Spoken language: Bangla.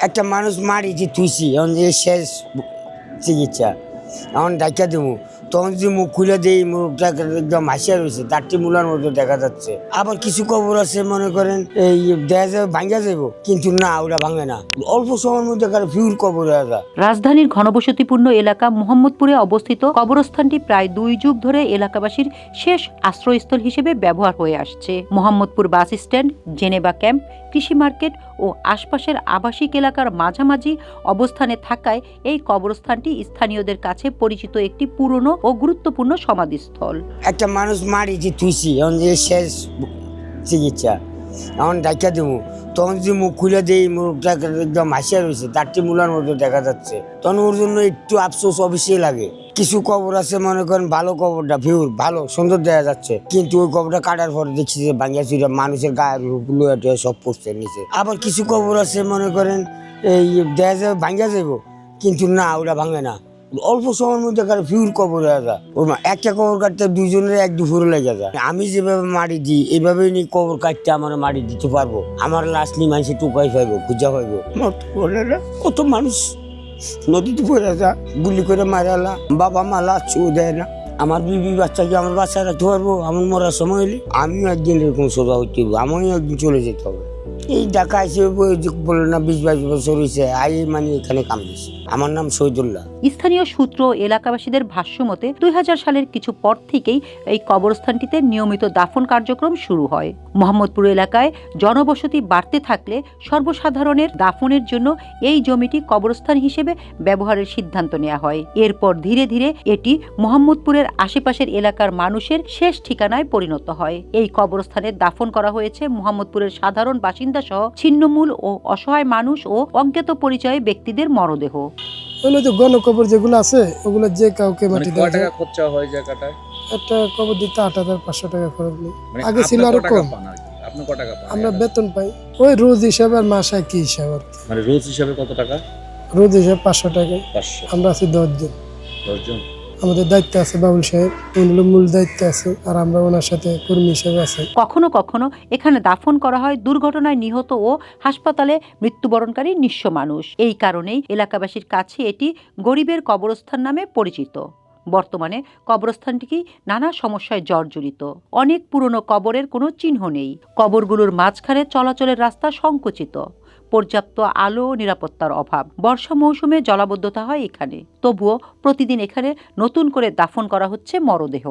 একটা মানুষ মারি যে থুইছি এখন যে শেষ চিকিৎসা এখন ডাক্তার দেবো তখন যদি মুখ খুলে দিই মুখটা একদম হাসিয়া রয়েছে তারটি মূলার মতো দেখা যাচ্ছে। আবার কিছু খবর আছে মনে করেন এই দেখা যাবে ভাঙ্গা যাব, কিন্তু না ওটা ভাঙে না, অল্প সময়ের মধ্যে ফিউর কবর হয়ে যায়। রাজধানীর ঘনবসতিপূর্ণ এলাকা মোহাম্মদপুরে অবস্থিত কবরস্থানটি প্রায় 2 যুগ ধরে এলাকাবাসীর শেষ আশ্রয়স্থল হিসেবে ব্যবহার হয়ে আসছে। Mohammadpur bus stand, Geneva camp, কৃষি মার্কেট ও আশপাশের আবাসিক এলাকার মাঝামাঝি অবস্থানে থাকায় এই কবরস্থানটি স্থানীয়দের কাছে পরিচিত একটি পুরনো ও গুরুত্বপূর্ণ সমাধিস্থল। একটা মানুষ মারি যে থুইছি এখন যে শেষ চিকিৎসা এখন ডাক্তার দেবো তখন যদি মুখ খুলে দিই মুখটা একদম হাসিয়া রয়েছে তারটি মূলার মতো দেখা যাচ্ছে, তখন ওর জন্য একটু আফসোস অবশ্যই লাগে। কিছু কবর আছে মনে করেন ভালো কবরটা ভিউর ভালো সুন্দর দেখা যাচ্ছে, কিন্তু ওই কবরটা কাটার পরে দেখছি যে ভাঙ্গিয়া চুরিয়া মানুষের গায়ের লোহাটা সব পড়ছে নিচে। আবার কিছু কবর আছে মনে করেন এই দেখা যাবে ভাঙ্গিয়া যাব, কিন্তু না ওটা ভাঙে না, অল্প সময়ের মধ্যে ফিউর কবর হয়ে যায়। ওর একটা কবর কাটতে দুজনের এক দুপুরে লেগে যায়। আমি যেভাবে মারি দিই এইভাবে নিয়ে কবর কাটতে আমার মারি দিতে পারবো, আমার লাশ নিয়ে মানুষ টুকাই পাইবো খুঁজা পাইবো। কত মানুষ নদীতে পড়ে যায়, গুলি করে মারালা, বাবা মা লাশ দেয় না, আমার বিবি বাচ্চাকে আমার বাচ্চা রাখতে পারবো? আমার মরার সময় হলে আমিও একদিন এরকম সোজা হইতে হবে, আমিও একদিন চলে যেতে হবে। এই ঢাকা এসে বললো না 20-22 বছর হয়েছে আই মানে এখানে কাম দিচ্ছে। আমার নাম শহীদুল্লাহ। স্থানীয় সূত্র এলাকাবাসীদের ভাষ্যমতে 2000 সালের কিছু পর থেকেই এই কবরস্থানটিতে নিয়মিত দাফন কার্যক্রম শুরু হয়। মোহাম্মদপুর এলাকায় জনবসতি বাড়তে থাকলে সর্বসাধারণের দাফনের জন্য এই জমিটি কবরস্থান হিসেবে ব্যবহারের সিদ্ধান্ত নেওয়া হয়। এরপর ধীরে ধীরে এটি মোহাম্মদপুরের আশেপাশের এলাকার মানুষের শেষ ঠিকানায় পরিণত হয়। এই কবরস্থানে দাফন করা হয়েছে মোহাম্মদপুরের সাধারণ বাসিন্দা সহ ছিন্নমূল ও অসহায় মানুষ ও অজ্ঞাত পরিচয় ব্যক্তিদের মরদেহ। ওগুলো তো গণকবর যেগুলো আছে ওগুলো যে কাউকে মাটি দেওয়া যায়। খরচা হয় জায়গাটায় একটা কবর দিতে 8,500 টাকা খরচ নেই। আগে ছিল আরো কম। আপনি কত টাকা পান? আমরা বেতন পাই ওই রোজ হিসাবে আর মাসে কি হিসাব আর কি। মানে রোজ হিসাবে কত টাকা? রোজ হিসাবে 500 টাকা। 500। আমরা আছি 10 জন। 10 জন। আমাদের দায়িত্ব আছে বাবুল সাহেব, উনি মূল দায়িত্ব আছে, আর আমরা ওনার সাথে কর্মী হিসেবে আছি। কখনো কখনো এখানে দাফন করা হয় দুর্ঘটনায় নিহত ও হাসপাতালে মৃত্যুবরণকারী নিঃস্ব মানুষ। এই কারণেই এলাকাবাসীর কাছে এটি গরিবের কবরস্থান নামে পরিচিত। বর্তমানে কবরস্থানটি নানা সমস্যায় জর্জরিত। অনেক পুরনো কবরের কোনো চিহ্ন নেই। কবরগুলোর মাঝখানে চলাচলের রাস্তা সংকুচিত। পর্যাপ্ত আলো ও নিরাপত্তার অভাব। বর্ষা মৌসুমে জলাবদ্ধতা হয় এখানে। তবুও প্রতিদিন এখানে নতুন করে দাফন করা হচ্ছে মরদেহ।